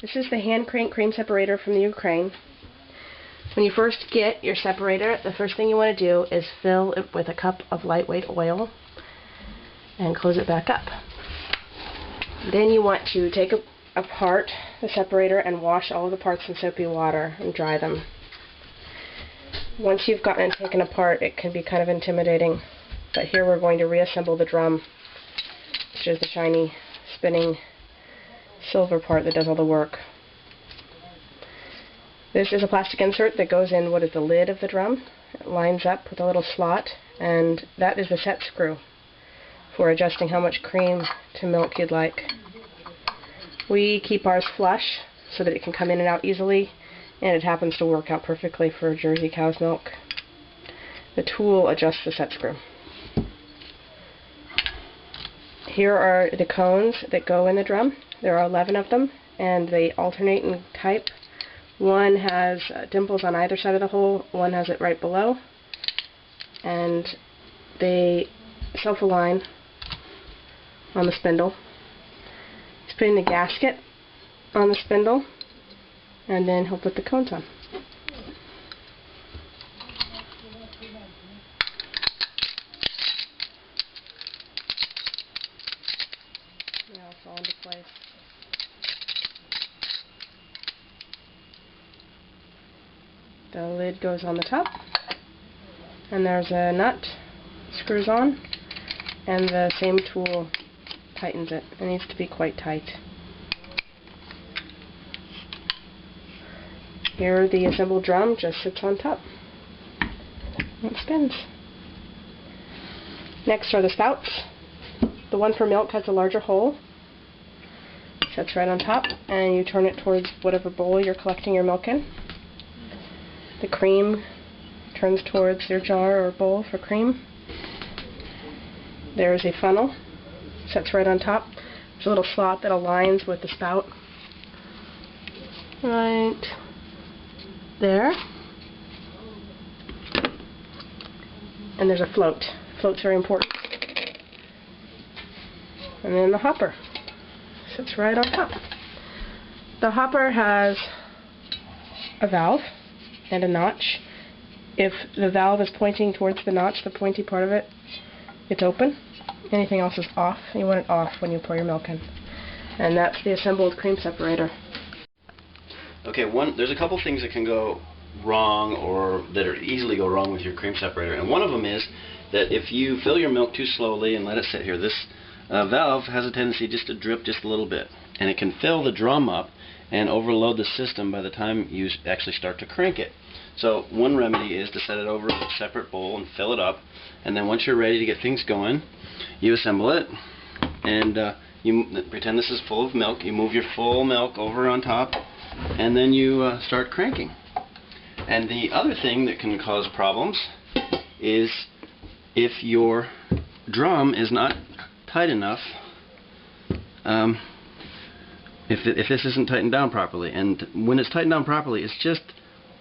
This is the hand crank cream separator from the Ukraine. When you first get your separator, the first thing you want to do is fill it with a cup of lightweight oil and close it back up. Then you want to take apart the separator and wash all of the parts in soapy water and dry them. Once you've gotten it taken apart, it can be kind of intimidating, but here we're going to reassemble the drum, which is the shiny, spinning silver part that does all the work. This is a plastic insert that goes in what is the lid of the drum. It lines up with a little slot, and that is the set screw for adjusting how much cream to milk you'd like. We keep ours flush so that it can come in and out easily, and it happens to work out perfectly for Jersey cow's milk. The tool adjusts the set screw. Here are the cones that go in the drum. There are 11 of them, and they alternate in type. One has dimples on either side of the hole, one has it right below, and they self-align on the spindle. He's putting the gasket on the spindle, and then he'll put the cones on. Now it's all into place. The lid goes on the top, and there's a nut, screws on, and the same tool tightens it. It needs to be quite tight. Here the assembled drum just sits on top. It spins. Next are the spouts. The one for milk has a larger hole. Sits right on top, and you turn it towards whatever bowl you're collecting your milk in. The cream turns towards your jar or bowl for cream. There is a funnel, sits right on top. There's a little slot that aligns with the spout. Right there. And there's a float. Float's very important. And then the hopper sits right on top. The hopper has a valve and a notch. If the valve is pointing towards the notch, the pointy part of it, it's open. Anything else is off. You want it off when you pour your milk in. And that's the assembled cream separator. Okay, there's a couple things that can go wrong, or that are easily go wrong with your cream separator. And one of them is that if you fill your milk too slowly and let it sit here, this valve has a tendency just to drip just a little bit. And it can fill the drum up and overload the system by the time you actually start to crank it. So one remedy is to set it over a separate bowl and fill it up, and then once you're ready to get things going, you assemble it, and you pretend this is full of milk. You move your full milk over on top, and then you start cranking. And the other thing that can cause problems is if your drum is not tight enough, if this isn't tightened down properly. And when it's tightened down properly, it's just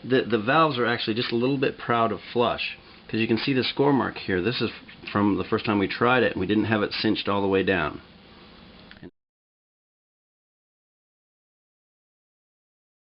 the valves are actually just a little bit proud of flush, because you can see the score mark here. This is from the first time we tried it, and we didn't have it cinched all the way down.